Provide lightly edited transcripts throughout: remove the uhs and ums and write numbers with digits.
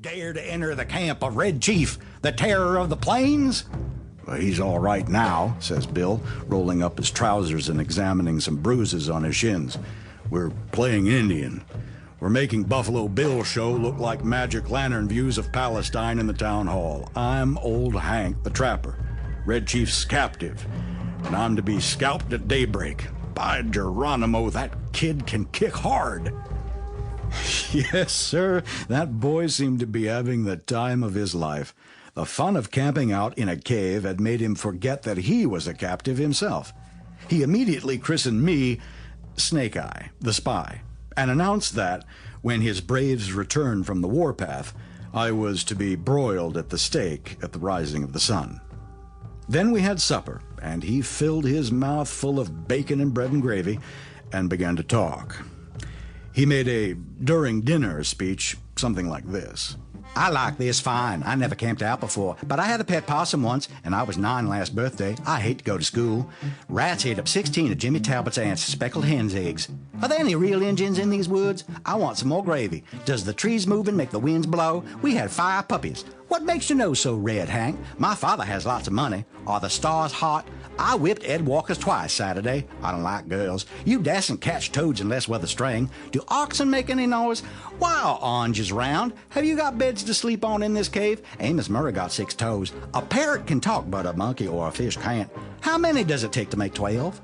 dare to enter the camp of Red Chief, the terror of the plains?" "Well, he's all right now," says Bill, rolling up his trousers and examining some bruises on his shins. "We're playing Indian. We're making Buffalo Bill's show look like magic lantern views of Palestine in the town hall. I'm old Hank the Trapper, Red Chief's captive, and I'm to be scalped at daybreak. By Geronimo, that kid can kick hard." Yes, sir, that boy seemed to be having the time of his life. The fun of camping out in a cave had made him forget that he was a captive himself. He immediately christened me Snake Eye, the spy, and announced that, when his braves returned from the warpath, I was to be broiled at the stake at the rising of the sun. Then we had supper, and he filled his mouth full of bacon and bread and gravy and began to talk. He made a during dinner speech, something like this. "I like this fine. I never camped out before, but I had a pet possum once, and I was 9 last birthday. I hate to go to school. Rats ate up 16 of Jimmy Talbot's aunt's speckled hen's eggs. Are there any real Injuns in these woods? I want some more gravy. Does the trees moving make the winds blow? We had 5 puppies. What makes your nose so red, Hank? My father has lots of money. Are the stars hot? I whipped Ed Walker's twice Saturday. I don't like girls. You dasn't catch toads unless with a string. Do oxen make any noise? Why are oranges round? Have you got beds to sleep on in this cave? Amos Murray got 6 toes. A parrot can talk, but a monkey or a fish can't. How many does it take to make 12?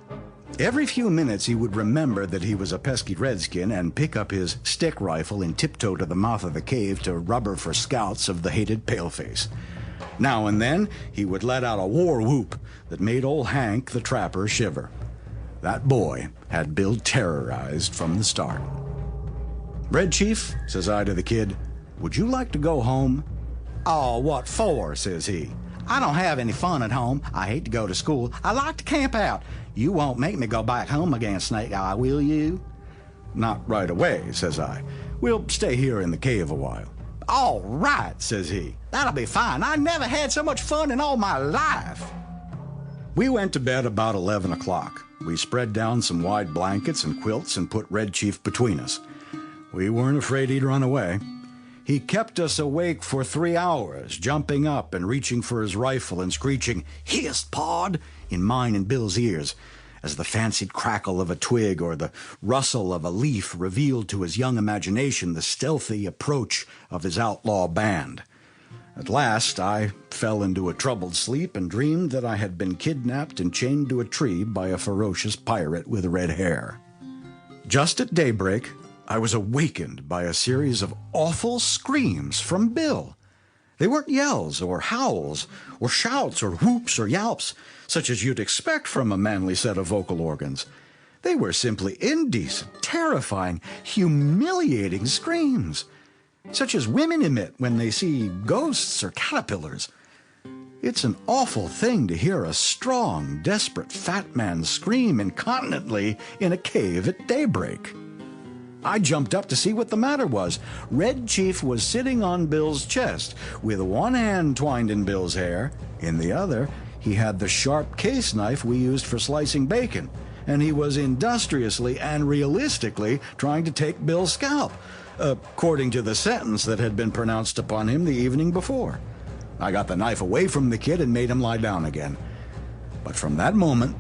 Every few minutes he would remember that he was a pesky redskin and pick up his stick rifle and tiptoe to the mouth of the cave to rubber for scouts of the hated paleface. Now and then he would let out a war whoop that made old Hank the Trapper shiver. That boy had Bill terrorized from the start. "Red Chief," says I to the kid, "would you like to go home?" "Oh, what for?" says he. "I don't have any fun at home. I hate to go to school. I like to camp out. You won't make me go back home again, Snake Eye, will you?" "Not right away," says I. "We'll stay here in the cave a while." "All right," says he. "That'll be fine. I never had so much fun in all my life." We went to bed about 11 o'clock. We spread down some wide blankets and quilts and put Red Chief between us. We weren't afraid he'd run away. He kept us awake for 3 hours, jumping up and reaching for his rifle and screeching, "Hist, Pod," in mine and Bill's ears, as the fancied crackle of a twig or the rustle of a leaf revealed to his young imagination the stealthy approach of his outlaw band. At last I fell into a troubled sleep and dreamed that I had been kidnapped and chained to a tree by a ferocious pirate with red hair. Just at daybreak, I was awakened by a series of awful screams from Bill. They weren't yells or howls or shouts or whoops or yelps, such as you'd expect from a manly set of vocal organs. They were simply indecent, terrifying, humiliating screams, such as women emit when they see ghosts or caterpillars. It's an awful thing to hear a strong, desperate fat man scream incontinently in a cave at daybreak. I jumped up to see what the matter was. Red Chief was sitting on Bill's chest, with one hand twined in Bill's hair. In the other, he had the sharp case knife we used for slicing bacon, and he was industriously and realistically trying to take Bill's scalp, according to the sentence that had been pronounced upon him the evening before. I got the knife away from the kid and made him lie down again. But from that moment,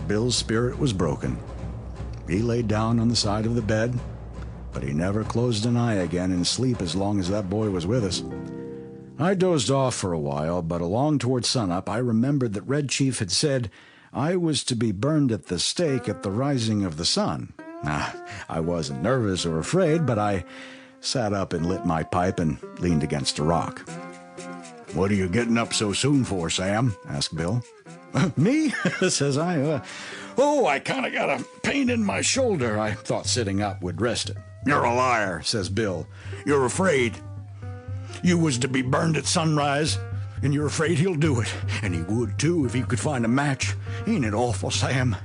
Bill's spirit was broken. He lay down on the side of the bed, but he never closed an eye again in sleep as long as that boy was with us. I dozed off for a while, but along toward sunup I remembered that Red Chief had said I was to be burned at the stake at the rising of the sun. I wasn't nervous or afraid, but I sat up and lit my pipe and leaned against a rock. "What are you getting up so soon for, Sam?" asked Bill. "Me?" says I. I kind of got a pain in my shoulder. I thought sitting up would rest it." "You're a liar," says Bill. "You're afraid. You was to be burned at sunrise, and you're afraid he'll do it. And he would, too, if he could find a match. Ain't it awful, Sam?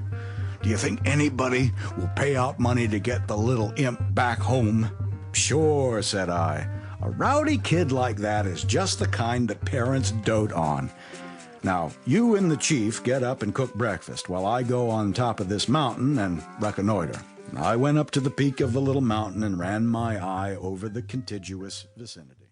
Do you think anybody will pay out money to get the little imp back home?" "Sure," said I. "A rowdy kid like that is just the kind that parents dote on. Now, you and the chief get up and cook breakfast while I go on top of this mountain and reconnoiter." I went up to the peak of the little mountain and ran my eye over the contiguous vicinity.